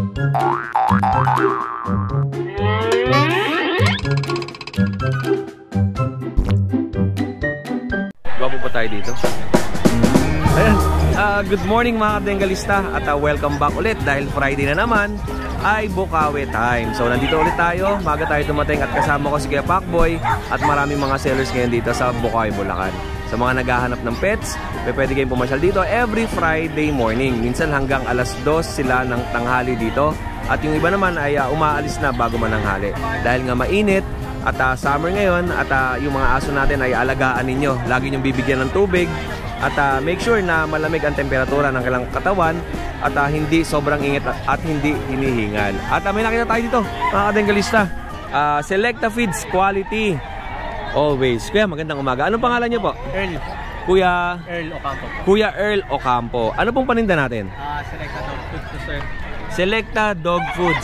Gwapo pa tayo dito. Ayan, good morning mga kadengalista at welcome back ulit dahil Friday na naman ay Bukawi time. So nandito ulit tayo, maga tayo dumating at kasama ko si Kuya Pacboy at maraming mga sellers ngayon dito sa Bukawi, Bulacan. Sa mga naghahanap ng pets, pwede kayong pumasyal dito every Friday morning. Minsan hanggang alas 2 sila ng tanghali dito at yung iba naman ay umaalis na bago mananghali. Dahil nga mainit at summer ngayon at yung mga aso natin ay alagaan ninyo. Lagi nyong bibigyan ng tubig at make sure na malamig ang temperatura ng kanilang katawan at hindi sobrang init at hindi hinihingal. At may nakita tayo dito mga kadengalista, Selecta Feeds Quality always. Kuya, magandang umaga. Anong pangalan niyo po? Earl. Kuya Earl Ocampo. Kuya Earl Ocampo. Ano pong paninda natin? Selecta Dog Foods po, sir. Selecta Dog Foods.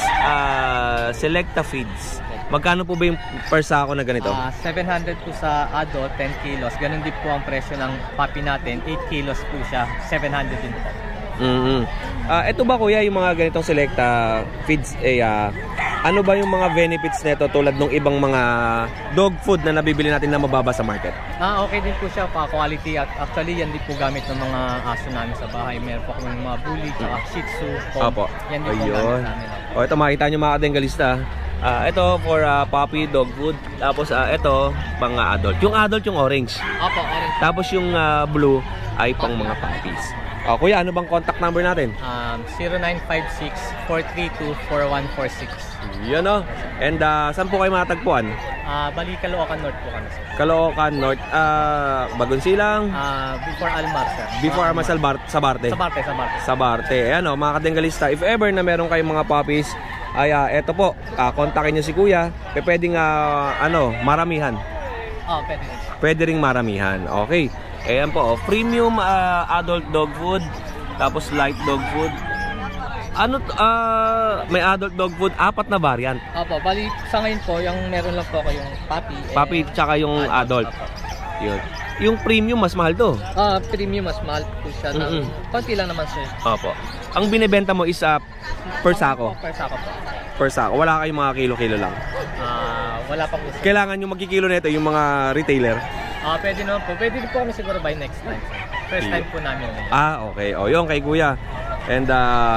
Selecta Feeds. Magkano po ba yung per sako na ganito? 700 po sa adult, 10 kilos. Ganun din po ang presyo ng puppy natin. 8 kilos po siya, 700 din po. Ito ba kuya, yung mga ganitong Selecta Feeds, ano ba yung mga benefits nito tulad ng ibang mga dog food na nabibili natin na mababa sa market? Okay din po siya, quality. At actually, yan din po gamit ng mga aso namin sa bahay. Meron po kami mga bully, Shih Tzu. Opo. Yan din po gamit namin. O ito, makita nyo mga kadengalista. Ito for puppy dog food. Tapos ito pang adult. Yung adult yung orange. Opo, orange. Tapos yung blue ay pang mga puppies. Kuya, ano bang contact number natin? 0956-432-4146. Yan o. And saan po kayo matagpuan? Bali, Caloocan North po kami. Caloocan North. Bagonsilang? Before Almar, sir. Before Almar sa Barte. Sa Barte. Ayan o, mga kadengalista. If ever na meron kayong mga puppies, ay eto po, kontakin nyo si Kuya. Pwedeng maramihan. Pwede. Pwede ring maramihan. Okay. Ayan po, premium adult dog food, tapos light dog food. May adult dog food, 4 na variant. Opo, bali sa ngayon po, yung meron lang po ako yung puppy. Puppy tsaka yung adult. Yun. Yung premium mas mahal to. Premium mas mahal po siya. Konti lang naman, sir. Opo. Ang binibenta mo is per sako? Per sako po. Per sako. Wala kayong mga kilo-kilo lang? Wala pa po, sir. Kailangan yung magkikilo nito yung mga retailer? Pwede naman po. Pwede din po kami siguro by next time. First time po namin. Okay. O, yun kay Kuya. And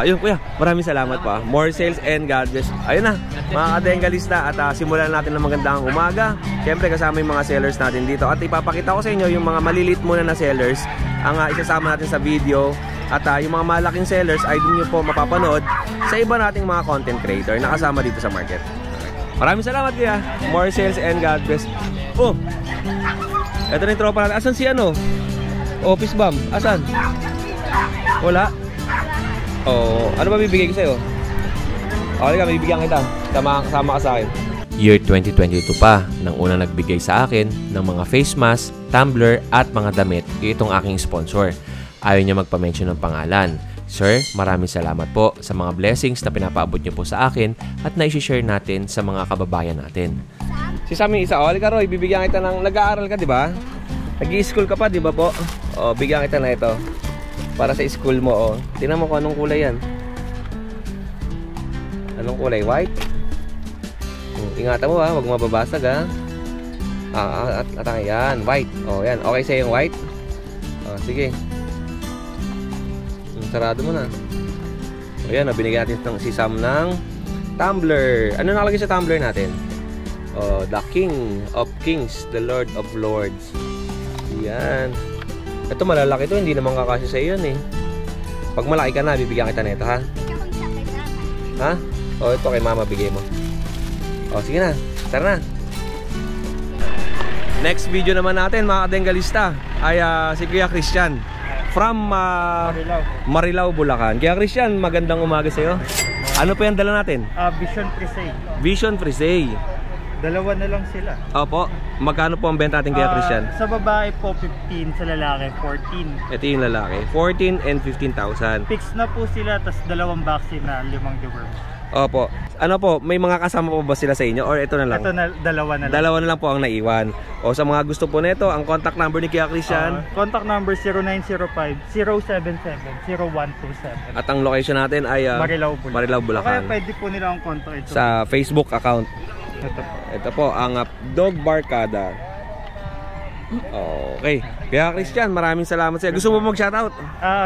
yun Kuya, maraming salamat pa. More sales and God bless. Ayun na, mga kadengalista. At simulan natin ng magandang umaga. Siyempre kasama yung mga sellers natin dito. At ipapakita ko sa inyo yung mga maliliit muna na sellers ang isasama natin sa video. At yung mga malaking sellers ay din nyo po mapapanood sa iba nating mga content creator na kasama dito sa market. Maraming salamat Kuya. More sales and God bless. Ito na yung tropa natin. Asan si Office bomb? Asan? Wala? Ano ba bibigay ko sa'yo? Okay ka, bibigyan kita. Kasama ka sa akin. Year 2022 pa nang unang nagbigay sa akin ng mga face mask, tumbler at mga damit itong aking sponsor. Ayaw niya magpa-mention ng pangalan. Sir, maraming salamat po sa mga blessings na pinapaabot niyo po sa akin at na-share natin sa mga kababayan natin. Si Sammy isa, ka Roy, bibigyan kita ng, nag-aaral ka di ba? Nag-i-school ka pa di ba po? Bigyan kita na ito para sa school mo. Tingnan mo kung anong kulay yan. Anong kulay? White? Ingatan mo huwag mababasag yan, white. Yan, okay sa'yo yung white? Sige. Sarado mo na. Yan, binigyan natin si Sam ng tumbler. Ano nakalagay sa tumbler natin? The King of Kings, the Lord of Lords. Yan. Ito malalaki to, hindi naman kakasya sa iyo yan Pag malaki ka na, bibigyan kita nito, ha? Ha? Ito kay mama bigay mo. Sige na. Tara na. Next video naman natin mga kadengalista ay si Kuya Christian from Marilao, Bulacan. Kuya Christian, magandang umaga sa iyo. Ano pa yung dala natin? Vision Frisee. Vision Frisee. Dalawa na lang sila. Opo. Magkano po ang benta natin kaya Christian? Sa babae po 15, sa lalaki 14. Ito yung lalaki. 14 and 15,000. Fix na po sila, tas dalawang vaccine na 5 deworms. Opo. Ano po, may mga kasama po ba sila sa inyo or ito na lang? Ito na, dalawa na lang. Dalawa na lang po ang naiwan. O sa mga gusto po nito, ang contact number ni Kuya Christian. Contact number 0905-077-0127. At ang location natin ay Marilao, Bulacan. Kaya pwede po nila ang contact ito. Sa Facebook account. Ito po. Ito po ang Dog Barkada. Okay. Kuya Christian, maraming salamat sa iyo. Gusto mo mag-shoutout?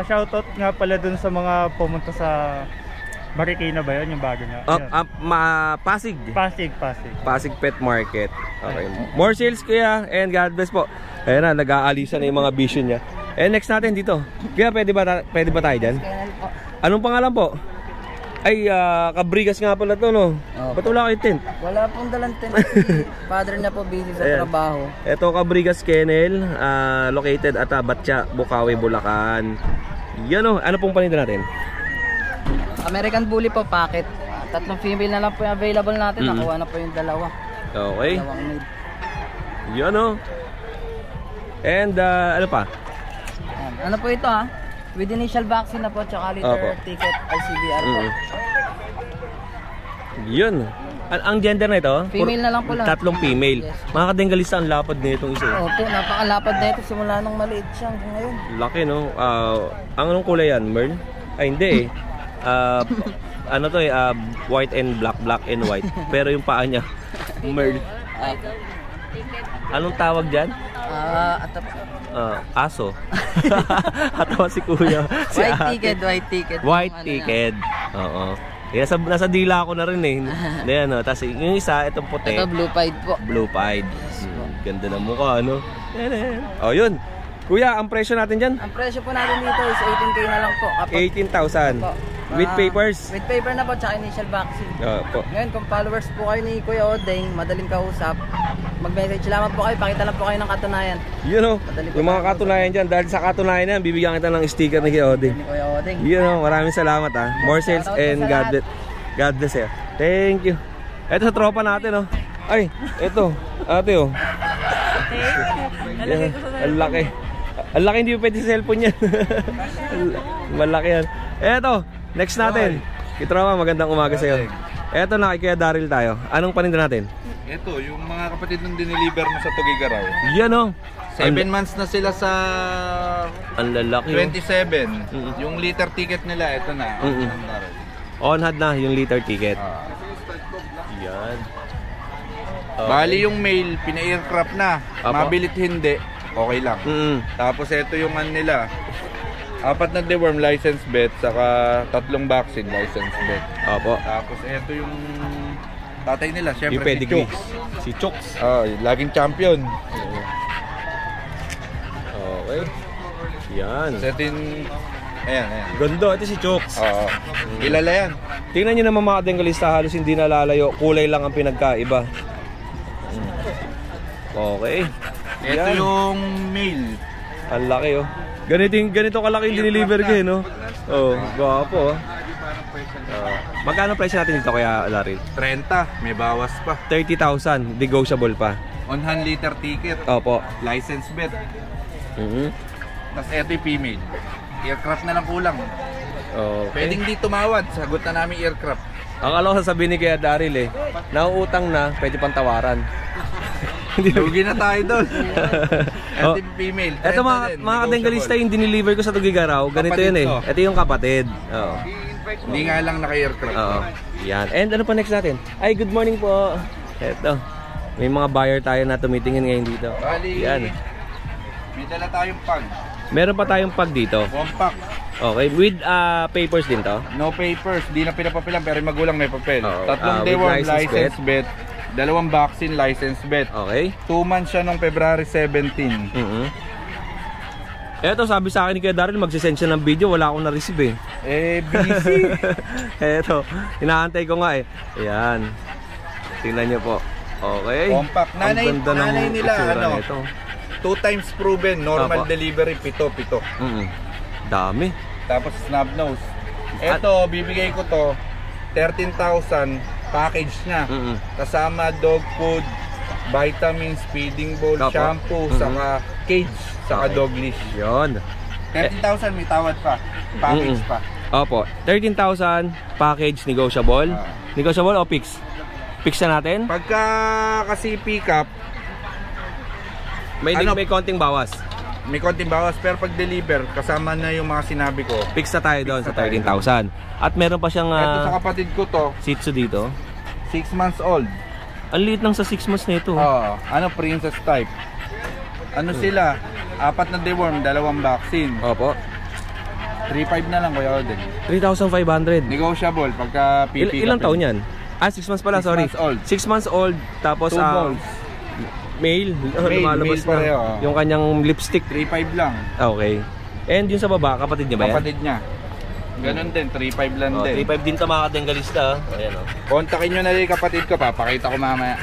Shoutout nga pala dun sa mga pumunta sa Marikina ba yun? Yung bago niya? Pasig. Pasig Pet Market. Okay. More sales kuya and God bless po. Ayan na, nag-aalisa na yung mga vision niya. And next natin dito. Kuya, pwede ba tayo dyan? Anong pangalan po? Ay, Kabrigas nga pala to, no? Ba't wala kayo tent? Wala pong dalang tent. Father niya po busy sa trabaho. Ito, Kabrigas Kennel, located at Batya, Bukawi, Bulacan. Yan o, ano pong paninda natin? American Bully po, packet. 3 female na lang po yung available natin. Nakuha na po yung dalawa. Okay. Dalawang mid. Yan o. And ano pa? Ano po ito ha? With initial vaccine na po, tsaka liter ticket, ICBR po. Yun. Ang gender na ito? Female na lang po lang. 3 female. Yes. Mga kadenggalista, ang lapad na itong isa. Opo, napakalapad na ito. Simula nung maliit siya hanggang ngayon. Laki no? Ang anong kulay yan? Merl? Ay hindi eh. Ano to eh? White and black and white. Pero yung paa niya, Merl. Anong tawag dyan? Aso. Atawa si kuya. Si white ticket. White ticket. Oo. Yeah, nasa dila ako na rin eh. Ayan, no? Tapos yung isa, itong puti. Ito blue pied po. Blue pied. Ganda ng mukha, ano? Oh, yun. Kuya, ang presyo natin dyan? Ang presyo po natin dito is 18K na lang po. 18,000. With papers? With paper na po, tsaka initial vaccine. Po. Ngayon, kung followers po kayo ni Kuya Odeng, madaling kausap, mag-message lamang po kayo, pakita lang po kayo ng katunayan. Yun o, yung mga katunayan dyan. Dahil sa katunayan yan, bibigyan kita ng sticker ni Kuya Odeng. Yun o, maraming salamat ha. More sales and God bless eh. Thank you. Ito sa tropa natin o. Ay, ito. Ate o. Ang laki. Ang laki, hindi pwede sa cellphone yan. Malaki yan. Eto, next natin. Kitroma, magandang umaga sa'yo. Eto na, kay Kuya Daryl tayo. Anong paninda natin? Ito, yung mga kapatid nung diniliver mo sa Tugigaraw. Yan o. 7 months na sila sa ang lalaki 27. Yung liter ticket nila, ito na. On-hand na yung liter ticket. Yan. Bali yung mail, pina-aircraft na. Mabilit hindi, okay lang. Tapos ito yung nila. 4 na deworm license bet, saka 3 vaccine license bet. Opo. Tapos ito yung tatay nila, syempre si Chooks. Si Chooks. Laging champion. Okay. Yan. Tapos ito yung, ayan. Ganda, ito si Chooks. Kilala yan. Tingnan nyo naman mga denggalista, halos hindi nalalayo. Kulay lang ang pinagkaiba. Okay. Ito yung mail. Ang laki oh. Ganito kalaki yung diniliver ko eh, no? Oh, gwapo oh. Magkano price natin dito kaya Larry? 30, may bawas pa. 30,000, negotiable pa. On-hand liter ticket. Opo. License bet. Tapos ito yung female. Aircraft na lang kulang. Okay. Pwedeng di tumawad, sagot na namin aircraft. Ang alam ko sasabihin ni Kuya Daryl eh, nauutang na, pwede pang tawaran. Lugi na tayo doon. Ito yung female. Ito mga kadenggalista yung diniliver ko sa Tugigaraw. Ganito yun eh. Ito yung kapatid. Oo. Hindi nga lang naka-aircraft. Oo. Yan. And ano pa next natin? Ay, good morning po. Ito. May mga buyer tayo na tumitingin ngayon dito. Bali, yan. May dala tayong pag. Meron pa tayong pag dito. 1 pack. Okay. With papers din to? No papers. Di na pinapapilan pero yung magulang may papel. 3 3 deworm license bet. 2 vaccine license bet. Okay. 2 months siya nung February 17. Eto, sabi sa akin ni Kuya Daryl, magsisend siya ng video, wala akong na-receive eh. Busy. Eto, inaantay ko nga eh. Ayan. Tingnan niyo po. Okay. Compact. Nanay nila, nito. 2 times proven, normal delivery, 7. Dami. Tapos snub nose. Eto, bibigay ko to, 13,000 package na. Kasama dog food, vitamins, feeding bowl, shampoo, saka cage, saka dog leash. Yun. 13,000 may tawad pa. Package pa. Opo, 13,000 package negotiable. Negotiable o fix? Fix na natin? Pagka kasi pick up, may konting bawas. May konting bawas, pero pag deliver, kasama na yung mga sinabi ko. Fix na tayo doon sa 13,000. At meron pa siyang ito sa kapatid ko to, Shih Tzu dito. 6 months old. Ang liit lang sa 6 months na ito. Princess type. Sila, 4 na deworm, 2 vaccine. Opo. 3,500 na lang, Kuya Oden. 3,500. Negotiable pagka pipick Ilang taon yan? 6 months pala, 6 sorry. months old. 6 months old, tapos 2 balls. male, lumalabas male pareho. yung kanyang lipstick. 3,500 lang. Okay. And yung sa baba, kapatid niya ba yan? Kapatid niya. Ganun din, 3,500 lang din. 3,500 din to mga kadenggalista. Ayan o. Kontakin nyo na rin kapatid ko, papakita ko mamaya.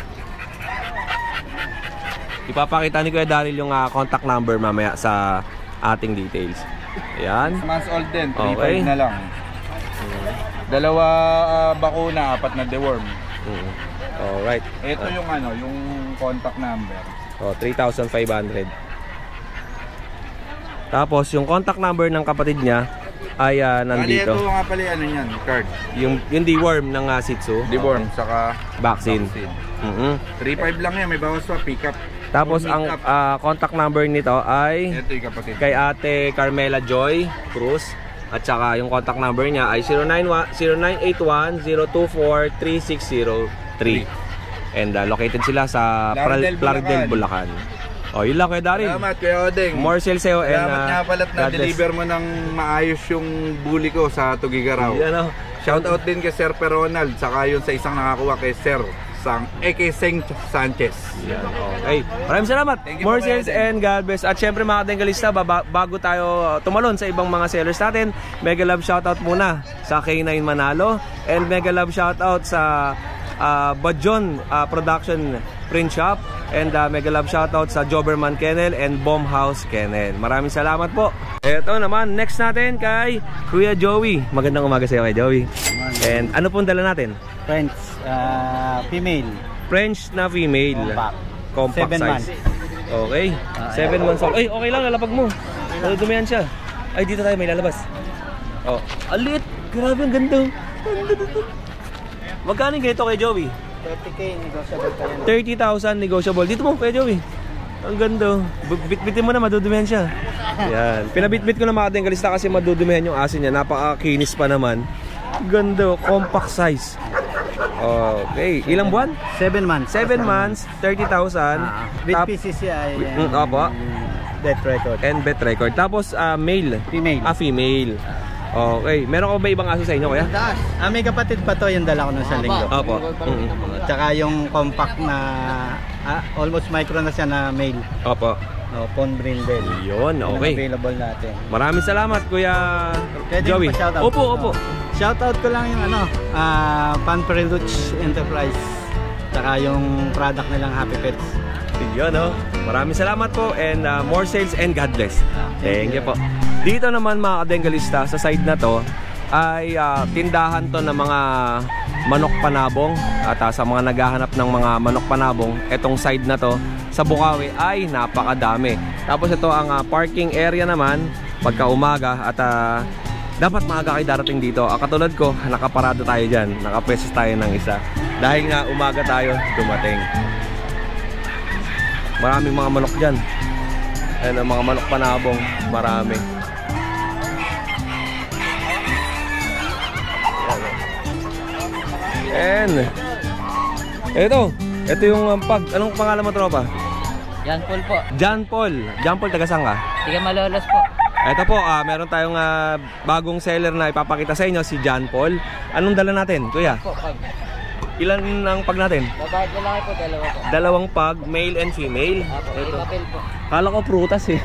Ipapakita ni Kuya Daryl yung contact number mamaya sa ating details. Ayan. 6 months old din, 3,500 Okay. na lang. 2 bakuna, 4 na deworm. Alright. Ito yung yung contact number. 3,500. Tapos yung contact number ng kapatid niya ay nandito. Ito nga pala yan, card. Yung deworm ng Shih Tzu. Deworm, saka Vaccine. 3,500 lang yan, may bawas pa, pick up. Tapos ang contact number nito ay Ito yung kapatid. kay Ate Carmela Joy Cruz. At saka yung contact number niya ay 0981-024-3603. And located sila sa Plaridel, Bulacan. Yun lang Kuya Daryl. Salamat Kuya Odeng. More sales sa'yo. Salamat nga pala't na-deliver mo ng maayos yung bully ko sa Tugigaraw. Shout out din kay Sir Peronald, saka yun sa isang nakakuha kay Sir Seng Sanchez. Okay. Maraming salamat. More sales and God bless. At syempre mga kadenggalista, bago tayo tumalon sa ibang mga sellers natin, mega love shoutout muna sa K9 Manalo and mega love shoutout sa Bajon Production Print Shop and mega love shoutout sa Joberman Kennel and Bomb House Kennel. Maraming salamat po. Ito naman, next natin kay Kuya Joey. Magandang umaga sa iyo kay Joey. And ano pong dala natin? French, female. French na female. Compact 7 size. months. Okay. 7 months old. Ay, okay lang, lalapag mo. Dumihan siya. Ay, dito tayo may lalabas. Alit. Grabe, ang ganda. Magkano yung ganito kay Joey? 30K, negotiable pa yan. 30,000 negotiable. Dito mo kay Joey. Ang ganda. Bitbitin mo na, madudumihan siya. Yan. Pinabitbit ko na mga kadenggalista kasi madudumihan yung asin niya. Napaka-kinis pa naman. Ganda. Compact size. Okay. Ilang buwan? 7 months. 7 months, 30,000. With PCC ay opo. death record. And bet record. Tapos male. Female. Female. Okay. Meron ko ba ibang aso sa inyo, kuya? May kapatid pa to, yung dala ko nung sa linggo. Opo. Tsaka yung compact na almost micro na siya na male. Opo. Pond brindle. Yun, okay. Available natin. Maraming salamat, Kuya Joey. Opo. Shoutout ko lang yung Pan Preluch Enterprise. Tsaka yung product nilang Happy Pets. Yun, maraming salamat po and more sales and God bless. Thank you po. Dito naman mga kadenggalista, sa side na to ay tindahan to ng mga manok panabong. At sa mga naghahanap ng mga manok panabong, etong side na to sa Bukawi ay napakadami. Tapos ito ang parking area naman pagka umaga at dapat maaga kayo darating dito. Katulad ko, nakaparado tayo dyan. Nakapwesto tayo ng isa. Dahil nga umaga tayo dumating. Maraming mga manok dyan. Ayan ang mga manok panabong. Marami. And ito yung anong pangalan mo, tropa? John Paul po. John Paul, taga saan ka? Tiga Malolos po. Ito po, meron tayong bagong seller na ipapakita sa inyo, si John Paul. Anong dala natin, kuya? Ilan ang pag natin? Babae lalaki po, 2 po. 2 pag, male and female. Ito. Papel po. Kala ko prutas eh.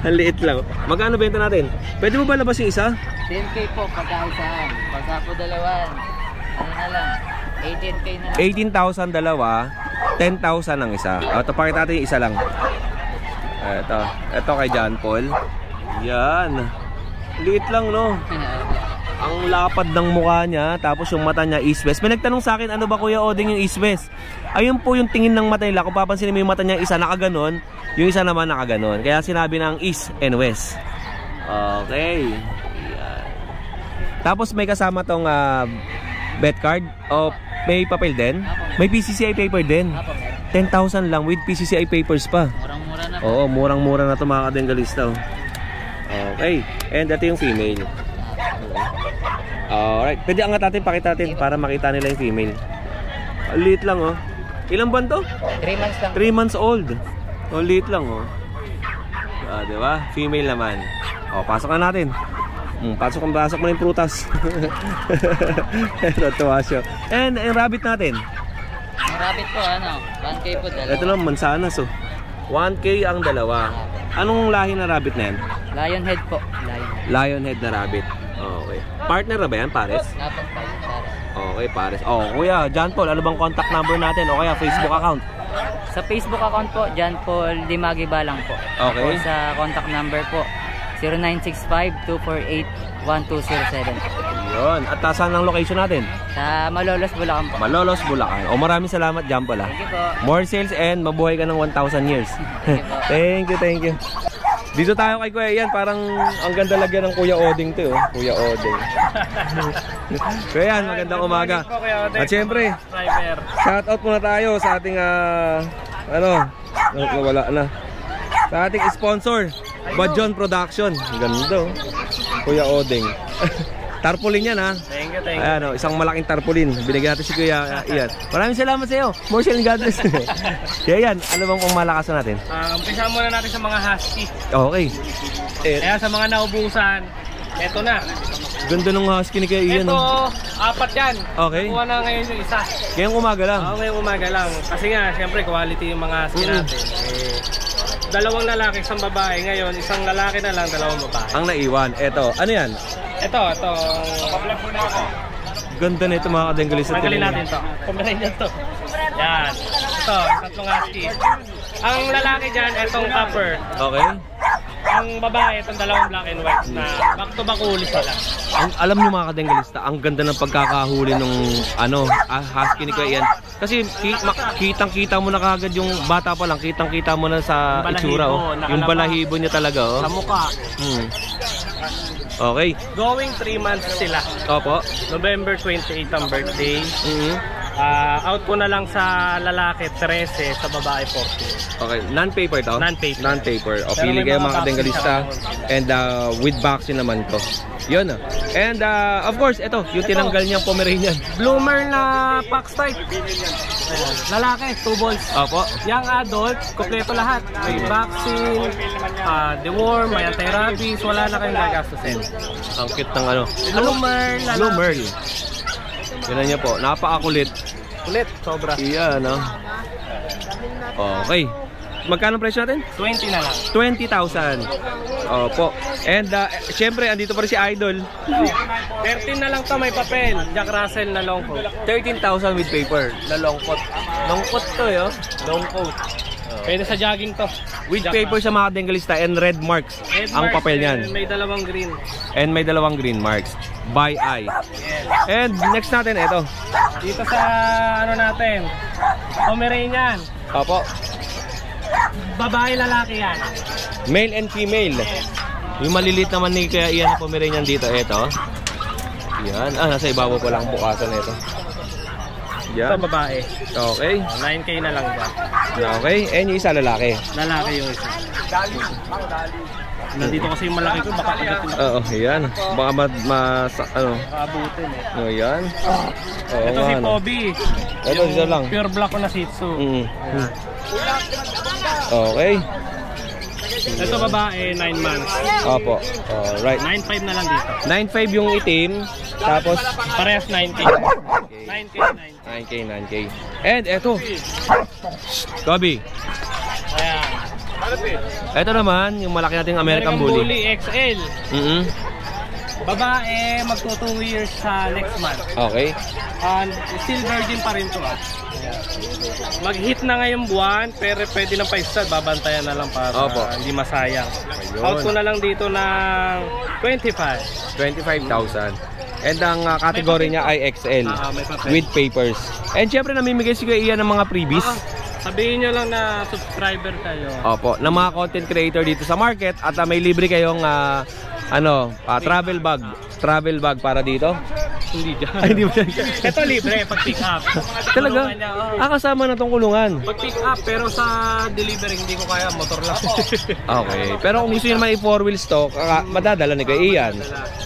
Ang liit lang. Magkano benta natin? Pwede mo ba labas yung isa? 10K po pagkaisahan. Pagka po 2, ano na lang, 18K na lang. 18,000 dalawa, 10,000 ang isa. Ito, pakita natin yung isa lang. Ito kay John Paul. Yan. Liit lang, no? Ang lapad ng mukha niya, tapos yung mata niya east-west. May nagtanong sa akin, ano ba Kuya Oding yung east-west? Ayun po yung tingin ng mata nila. Kung papansin mo yung mata niya, isa nakaganon, yung isa naman nakaganon. Kaya sinabi ng east and west. Okay. Yan. Tapos may kasama tong bet card. O may papel din? May PCCI paper din. 10,000 lang with PCCI papers pa. Murang-mura na. Oo, murang-mura na ito mga kadengalista. Okay. And ito yung female. Alright. Pwede angat natin, pakita natin para makita nila yung female. Liit lang oh. Ilang buwan to? 3 months lang. 3 months old. Oh, liit lang oh. Diba? Female naman. Pasok na natin. Pasok mo na yung prutas. Ito, tuwa siya. And yung rabbit natin. Ang rabbit po, 1K po dalawa. Ito lang, mansanas oh. 1K ang dalawa. Anong lahi na rabbit na yan? Lionhead po. Lionhead na rabbit. Okay. Partner na ba yan, Pares? Dapat pa. Okay, Pares. Kuya, John Paul, ano bang contact number natin? O kaya Facebook account? Sa Facebook account po, John Paul Dimagi Balang po. Okay. O sa contact number po, 0965-248-1207. Yun. At saan ang location natin? Sa Malolos, Bulacan po. Malolos, Bulacan. Maraming salamat, John Paul. Thank you po. More sales and mabuhay ka ng 1,000 years. Thank you po. Thank you. Dito tayo kay Kuya Ian, parang ang ganda lagyan ng Kuya Oding to, Kuya Oding. Kuya Ian, magandang umaga. At syempre, shout out muna tayo sa ating wala na. Sa ating sponsor, Bajon Production. Ganda Kuya Oding. Tarpaulin yan ha. Thank you. Ayan isang malaking tarpaulin. Binigyan natin si Kuya Ian. Maraming salamat sa iyo. More sale and God bless. Kaya yan, ano bang pangmalakasan natin? Umpisa muna natin sa mga husky. Okay. Kaya sa mga naubusan, eto na. Ganda ng husky ni Kuya Ian. Ito, 4 yan. Okay. Kuha na ngayon yung isa. Ngayong umaga lang. Ngayong umaga lang. Kasi nga, syempre, quality yung mga husky natin. Dalawang lalaki, isang babae. Ngayon, isang lalaki na lang, dalawang babae. Ang naiwan. Eto, ano yan? Ito. Ganda na ito mga kadenggalis. Tanggalin natin to. Pomeranian to. Yan. Ito, tatlong husky. Ang lalaki dyan, itong copper. Okay. Ang babae, itong dalawang black and white na back-to-back huli sila. Alam nyo mga kadenggalista, ang ganda ng pagkakahuli nung husky ni Kuya Ian. Kasi kitang-kita mo na kagad yung bata pa lang, kitang-kita mo na sa itsura yung balahibo niya talaga sa mukha. Okay. Going 3 months sila. Opo. November 28 ang birthday. Out po na lang sa lalaki 13, sa babae 14. Okay, non-paper daw? Non-paper. O, pili kayo mga kadenggalista. And with vaccine naman to. Yun. And of course, ito, yung tinanggal niyang Pomeranian. Bloomer na Fox type. Lalaki, 2 balls. Opo. Young adult, kompleto lahat. May vaccine, deworm, may anti-rabies, wala na kayong gagastusin. Ang cute ng Bloomer, Bloomer. Yan niya po, napakakulit. Kulit, sobra. Iyan, Okay. Magkano presyo natin? 20 na lang. 20,000. Opo. And syempre, andito pa rin si Idol. 13 na lang to, may papel. Jack Russell na long coat. 13,000 with paper. Na long coat. Long coat to, Long coat. Pwede sa jogging to. With paper sa mga kadenggalista and red marks ang papel niyan. May dalawang green. And may dalawang green marks. By eye. And next natin, ito. Dito sa natin, Pomeranian. Opo. Babae, lalaki yan. Male and female. Yung maliliit naman ni Kuya Ian na Pomeranian dito, ito. Yan. Nasa ibabaw pa lang bukasan ito. Yan. Ito babae. Okay. 9K na lang dyan. Okay. And yung isa lalaki. Lalaki yung isa. Nandito kasi yung malaki ko, baka agatin ako. Oo, yan. Baka Abutin yan. Ito si Poby. Ito, isa lang. Pure black ko na Shih Tzu. Okay. Ito babae, 9 months. Opo. Alright. 9.5 na lang dito. 9.5 yung itim. Tapos Parehas 9K. 9K. And eto. Kobe. Ayan. Ito naman, yung malaki nating American Bully. XL. Babae, magto 2 years sa next month. Okay. And still virgin pa rin to. Mag-hit na ngayong buwan, pero pwede ng 5-star. Babantayan na lang para hindi masayang. Out ko na lang dito ng 25. 25,000. And ang category niya ay XL May papel. with papers. And syempre namimigay si Kuya Ian ng mga freebies. Sabihin nyo lang na subscriber kayo. Opo, ng mga content creator dito sa market at may libre kayong travel bag para dito. Hindi dyan. Ay, hindi ba yan? Ito libre pag pick up. Talaga? Kulungan niya, Kasama na tong kulungan. Pag pick up, pero sa delivery hindi ko kaya, motor lang. Okay. Pero kung gusto niyo naman i-4 wheels to, madadala ni Kuya Ian.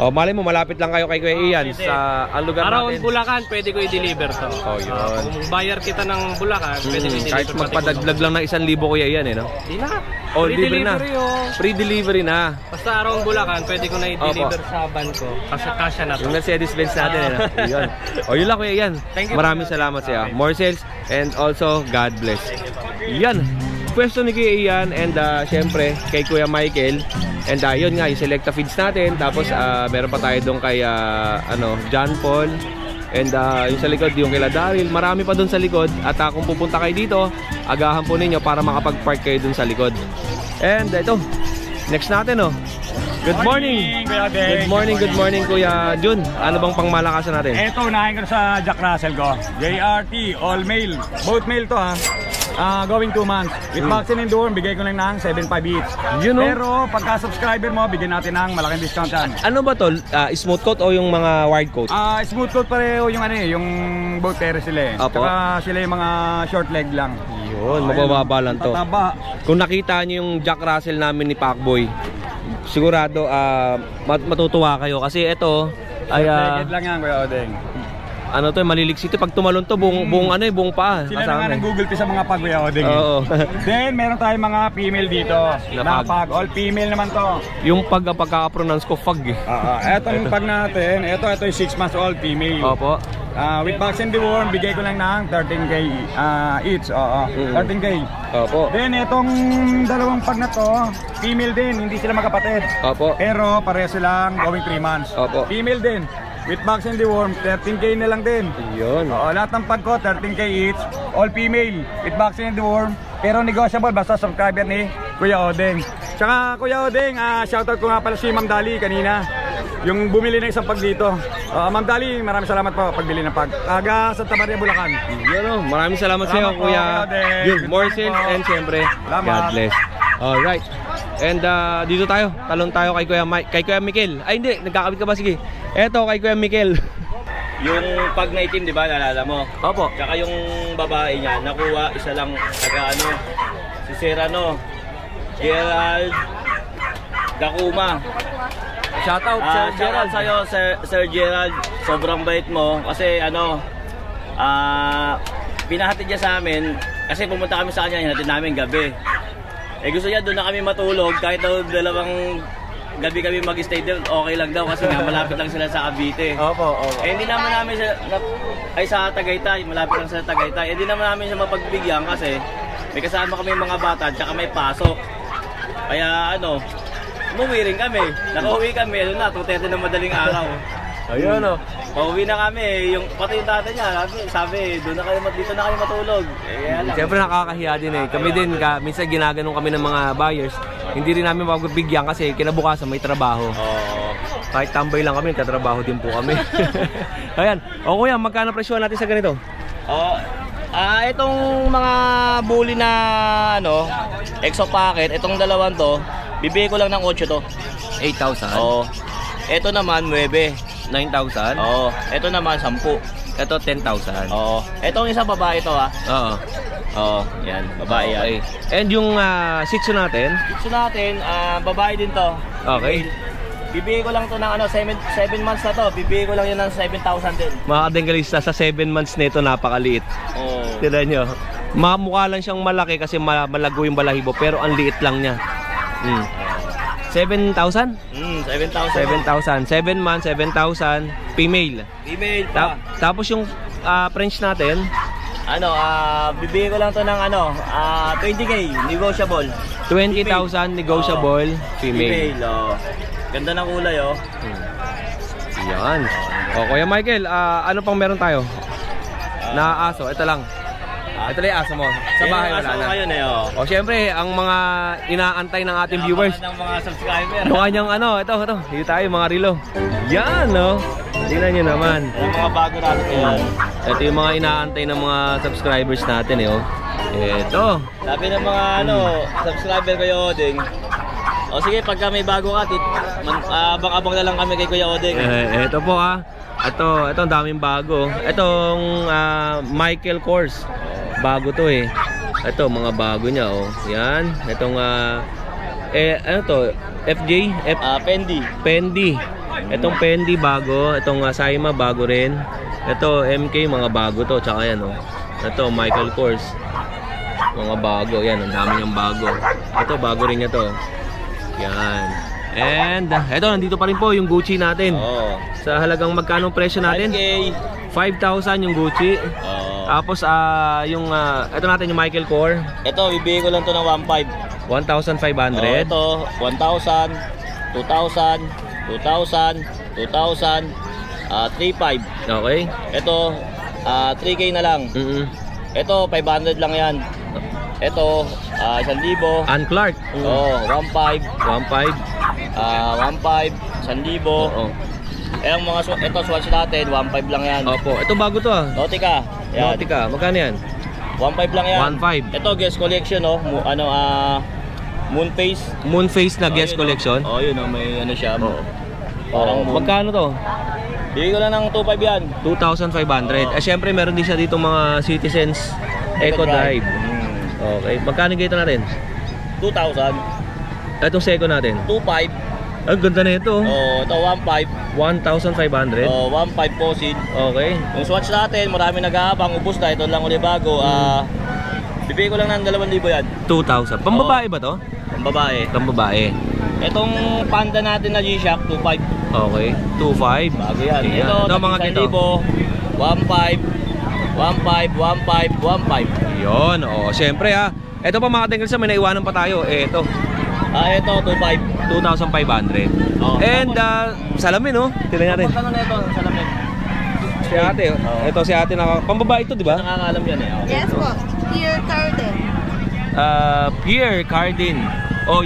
Malay mo, malapit lang kayo kay Kuya Ian sa ang lugar Around natin. Bulacan, pwede ko i-deliver to. Yun. Kung buyer kita ng Bulacan, pwede ko i-deliver. Kahit magpadagdag lang ng 1,000 Kuya Ian no? Di na. Free Free na. delivery Free delivery na. Basta around Bulacan, pwede ko na i-deliver sa van ko. Kasi kasya na to. Yung Mercedes-Benz natin no? Yun. Yun lang Kuya Ian. Thank you. Maraming salamat sa iyo. More sales and also God bless. Yan. Pwesto ni Kuya Ian and syempre kay Kuya Michael. And yun nga, yung Selecta Feeds natin. Tapos meron pa tayo doon kay John Paul. And yung sa likod, yung kila Daryl. Marami pa doon sa likod. At kung pupunta kayo dito, agahan po ninyo para makapag-park kayo doon sa likod. And ito, next natin Good morning! Good morning Kuya Jun. Ano bang pangmalakasan natin? Eto, unahin ko sa Jack Russell ko. JRT, all male. Both male to going 2 months. With vaccine and dorm, bigay ko lang ng 7.5 each. Pero pagka-subscriber mo, bigyan natin ng malaking discount yan. Ano ba to? Smooth coat o yung mga wired coat? Smooth coat pareho yung yung both pair sila Saka sila yung mga short leg lang. Yun, mabababa lang to. Tataba. Kung nakita nyo yung Jack Russell namin ni Pacboy, sigurado matutuwa kayo kasi ito ay lang yan, Kuya Odeng. ano to, maliliksi ito pag tumalon to buong buong paa. Sila na nga ng Google sa mga pag, Kuya Odeng. Oo. Then meron tayong mga female dito na pag, all female naman to. Yung pagkaka-pronounce ko fag Etong pag natin, ito yung 6 months old female. Opo. With vaccine deworm, bigay ko lang ng 13k each. 13k. Opo. Then itong dalawang pag na to, female din, hindi sila magkapatid. Opo. Pero pareho silang going 3 months. Opo. Female din. With vaccine deworm, 13k na lang din. Yun. Lahat ng pag ko, 13k each. All female. With vaccine deworm. Pero negotiable basta subscriber ni Kuya Odeng. Tsaka Kuya Odeng, shoutout ko nga pala si Ma'am Dali kanina. Yung bumili ng isang pag dito. Ma'am Dali, maraming salamat po pagbili ng pag. Taga Santa Maria, Bulacan. Yun maraming salamat sa iyo Kuya. Yun, more sales and syempre God bless. Alright. And dito tayo, talon tayo kay Kuya Mikel. Ay hindi, nagkakabit ka ba? Sige. Eto kay Kuya Mikel. Yung pag na itim, di ba, nalala mo? Opo. Tsaka yung babae niya, nakuha isa lang, si Serrano, Gerald Dakuma. Shoutout Sir Gerald sa'yo, Sir Gerald. Sobrang bait mo. Kasi pinahatid niya sa amin. Kasi pumunta kami sa kanya, hinatid namin gabi. Gusto niya doon na kami matulog. Kahit daw dalawang gabi kami mag-stay doon, okay lang daw. Kasi nga malapit lang sila sa Cavite. Opo. Hindi naman namin siya, sa Tagaytay, malapit lang sa Tagaytay. Hindi naman namin siya mapagbigyan kasi may kasama kami mga bata, tsaka may pasok. Kaya umuwi rin kami. Nakauwi kami, 2:30 ng madaling araw. Ayun Pauwi na kami, pati yung tatay niya, sabi, dito na kayo matulog. Siyempre nakakahiya din Kami din, minsan ginaganon kami ng mga buyers. Hindi rin namin magbibigyan kasi kinabukasan may trabaho. Kahit tambay lang kami, nagtatrabaho din po kami. Ayan. Kuya, magkano presyo natin sa ganito? Itong mga bully na exo packet, itong dalawang to, bibigay ko lang ng 8 to. 8,000? Ito naman 9. 9,000? Ito naman 10. Ito 10,000? Itong isa babae to yan, babae yan. And yung Shih Tzu natin? Shih Tzu natin, babae din to. Okay. Bibigay ko lang to ng 7 months na to. Bibigay ko lang yun ng 7,000 din. Mga kadenggalista, sa 7 months nito napakaliit. Tira nyo. Mukha lang siyang malaki kasi malago yung balahibo pero ang liit lang niya. 7,000? 7,000. 7 months, 7,000. Female. Female pa. Tapos yung French natin? Bibigay ko lang to ng 20k, negotiable. 20,000 negotiable, female. Ganda ng kulay Yan. Kuya Michael, ano pang meron tayo? Na aso, ito lang. Ito lang yung aso mo. Sa bahay wala na. Siyempre, ang mga inaantay ng ating viewers. Ng mga subscriber. Mukha niyang ito. Dito tayo, mga relo. Yan, Tingnan nyo naman. Yung mga bago natin ngayon. Ito yung mga inaantay ng mga subscribers natin eh. Oh. Ito. Sabi ng mga subscriber Kuya Odeng, o sige, pagka may bago ka, abang-abang na lang kami kay Kuya Odeng. Ito po Ito ang daming bago. Itong Michael Kors. Bago to eh. Ito, mga bago niya oh. Yan. Itong ano to? FJ? Fendi. Itong Fendi bago. Itong Saima bago rin. Ito MK, mga bago to. Tsaka yan oh. Ito Michael Kors. Mga bago. Yan, ang dami niyang bago. Ito, bago rin niya to. Yan. And ito, nandito pa rin po yung Gucci natin. Sa halagang magkano presyo natin? 5,000 yung Gucci. Tapos yung ito natin yung Michael Kors. Ito, bibigay ko lang to ng 1,500. 1,500. Ito, 1,000, 2,000, 2,000, 2,000, 3,500. Okay. Ito, 3K na lang. Ito, 500 lang yan. Ito, 1,000. Ann Clark. 1,500. 1,500. 1,500, 1,000. Yung mga ito swatch natin, 1,500 lang yan. Opo, ito bago to Nautica. Yan. Nautica, magkano yan? 1,500 lang yan. 1,500. Ito guest collection Moonface. Moonface na guest collection. Yun may ano siya. Parang magkano to? Bigay ko lang ng 2,500 yan. 2,500. Syempre meron din siya dito mga Citizens Eco Drive. Okay, magkano gito natin? 2,000. Itong Seiko natin? 2,500. Ang ganda na ito. Ito 1,500. 1,500. 1,500 po seed. Okay. Yung swatch natin, marami nag-aabang, ubos na. Ito lang ulit bago. Bibigay ko lang ng 2,000 yan. 2,000. Pambabae ba to? Pambabae. Pambabae. Itong Panda natin na G-Shock, 2,500. Okay. 2,500. Bago yan. Ito mga kito. 1,500. 1,500. 1,500. Yun. Siyempre ito pa mga Dengals, may naiwanan pa tayo. Ito. Ito, 2,500. 2,500. And salamin tignan natin. Magkano na ito ang salamin? Si ate. Ito si ate pambabae ito, di ba? Nakakaalam yan eh. Yes po. Pierre Cardin. Pierre Cardin.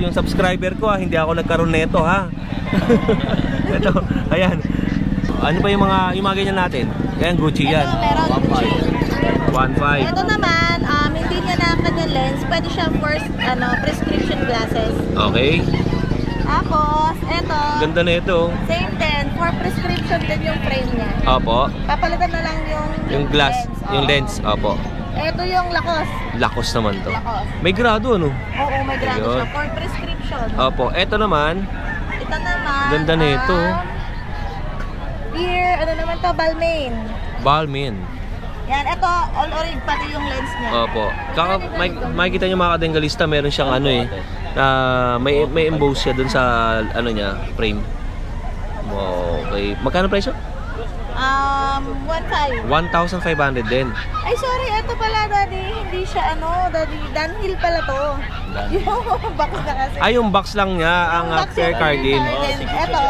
Yung subscriber ko hindi ako nagkaroon nito Ito, ayan. Ano pa yung mga ganyan natin? Ayan, Gucci yan. Ito, meron Gucci. 1,500. Ito naman, hindi niya na kanyang lens. Pwede siya for prescription glasses. Okay. Tapos, ito. Ganda na ito. Same din. For prescription din yung frame niya. Opo. Papalitan na lang yung glass. lens. Yung lens. Opo. Ito yung Lacoste. Lacoste naman to. Lacoste. May grado Oo, may grado siya. For prescription. Opo. Ito naman. Ito naman. Ganda na ito. Here, ano naman to? Balmain. Balmain. Yan, ito, all orig pati yung lens niya. Opo. Makikita nyo mga kadenggalista, meron siyang may emboss siya dun sa niya, frame. Okay. Magkano presyo? 1,500. 1,500 din. Ay, sorry, ito pala, Daddy. Hindi siya, Daddy. Dunhill pala to. Yung box na kasi. Yung box lang niya, ang Pierre Cardin. Ito,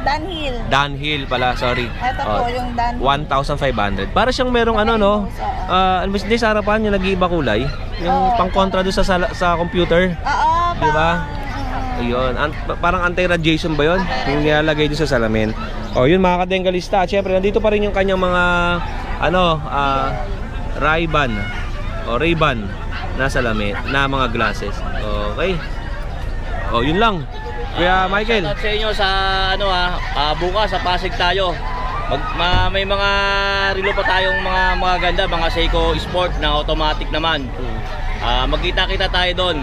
Dunhill. Dunhill pala, sorry. Ito po, yung Dunhill. 1,500. Para siyang merong hindi sa harapan yung nag-iiba kulay. Yung pang-kontra doon sa computer. Oo, di ba? Ayun, parang anti-radiation ba yun? Yung nilalagay doon sa salamin. Yun mga kadenggalista. Siyempre, nandito pa rin yung kanyang mga Ray-Ban na salamin, na mga glasses. Okay. Yun lang. Kuya Michael. Shoutout sa inyo sa bukas sa Pasig tayo. May mga relo pa tayong mga ganda, mga Seiko Sport na automatic naman. Magkita-kita tayo doon.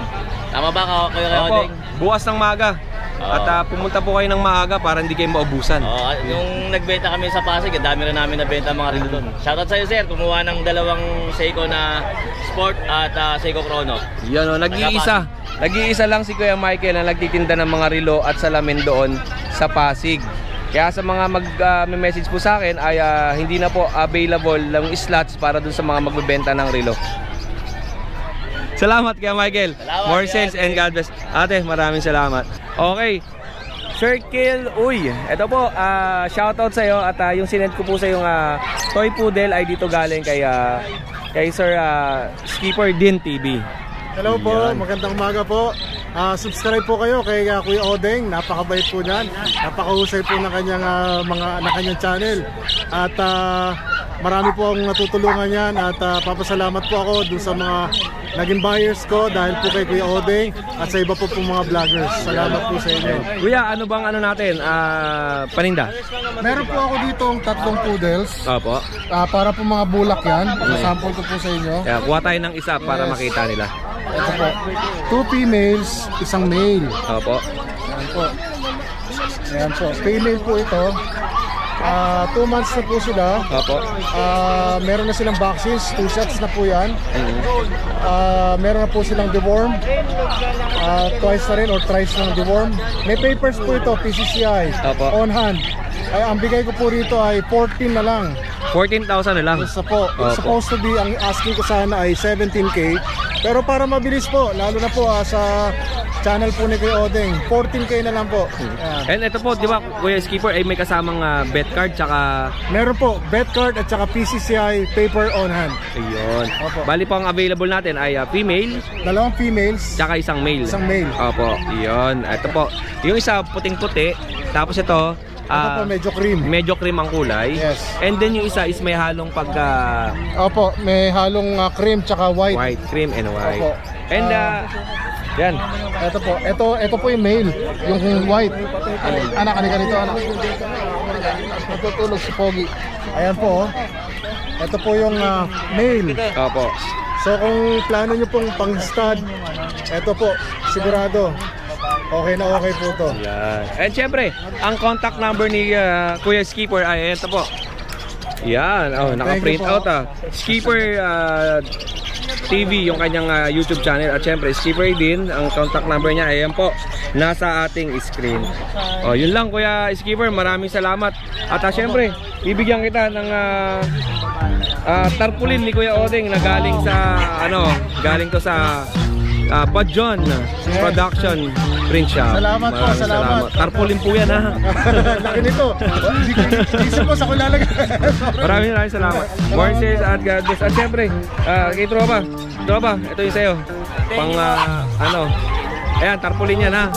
Tama ba Kuya Odeng? Bukas ng maaga. At pumunta po kayo ng maaga para hindi kayo maubusan. Yung nagbenta kami sa Pasig, dami rin namin nabenta mga relo doon. Shoutout sa iyo sir, kumuha ng 2 Seiko na Sport at Seiko Chrono. Yan nag-iisa lang si Kuya Michael na nagtitinda ng mga relo at salamin doon sa Pasig. Kaya sa mga mag-message po sa akin ay hindi na po available ng slots para doon sa mga magbebenta ng relo. Salamat Kuya Michael. More sales and God bless. Ate, maraming salamat. Okay. Circle Uy. Ito po, shoutout sa iyo at yung sinend ko po sa yung toy poodle ay dito galing kay Sir Skipper Din TV. Hello po, magandang umaga po. Subscribe po kayo kay Kuya Odeng. Napakabait po niyan. Napakahusay po ng kanyang kanyang channel. At marami po akong natutulungan yan. At papasalamat po ako dun sa mga naging buyers ko dahil po kay Kuya Odeng at sa iba po mga vloggers. Salamat po sa inyo. Kuya, ano bang ano natin? Paninda? Meron po ako dito ang 3 poodles. Opo. Para po mga bulak yan. Sample ko po sa inyo. Yeah, kuha tayo ng isa para makita nila. Ito po. 2 females, 1 male. Opo. Ayan po. Ayan po. Female po ito. 2 months na po sila. Opo. Meron na silang vaccines. 2 shots na po yan. Meron na po silang deworm. Twice na rin or thrice na deworm. May papers po ito, PCCI. Opo. On hand. Ay, ang bigay ko po rito ay 14 na lang. 14,000 na lang. Isa po. It's supposed to be, ang asking ko sana ay 17K. Pero para mabilis po, lalo na po sa channel po ni Kuya Odeng, 14K na lang po. And ito po, di ba Kuya Skipper ay may kasamang bet card tsaka... Meron po, bet card at tsaka PCCI paper on hand. Ayun. Bali po ang available natin ay female. 2 females. Tsaka 1 male. 1 male. Opo, yun. Ito po, yung isa puting-puti. Tapos ito, po, medyo cream. Medyo cream ang kulay. Yes. And then yung isa is may halong pagka... Opo, may halong cream tsaka white. White, cream and white. Opo. And yan. Ito po. Ito po yung male. Yung white. Anak, ka dito, anak. Natutulog si Pogi. Ayan po. Ito po yung male. Opo. So kung plano nyo pong pang-stud, ito po, sigurado. Okay na okay po to. Yan. And syempre, ang contact number ni Kuya Skipper ay ito po. Yan. Oh, naka-print out Skipper TV yung kanyang YouTube channel. At syempre, Skipper din. Ang contact number niya, ayan po. Nasa ating screen. Oh, yun lang Kuya Skipper. Maraming salamat. At syempre, bibigyan kita ng tarpaulin ni Kuya Odeng na galing sa galing to sa Badjon Production Print Shop. Salamat po, salamat. Tarpaulin po yan ha. Laki nito. Isip mo sa kulalagay. Maraming salamat. More sales at God bless. At syempre, kay Tropa, ito yung sa'yo. Pang ayan, tarpaulin yan ha.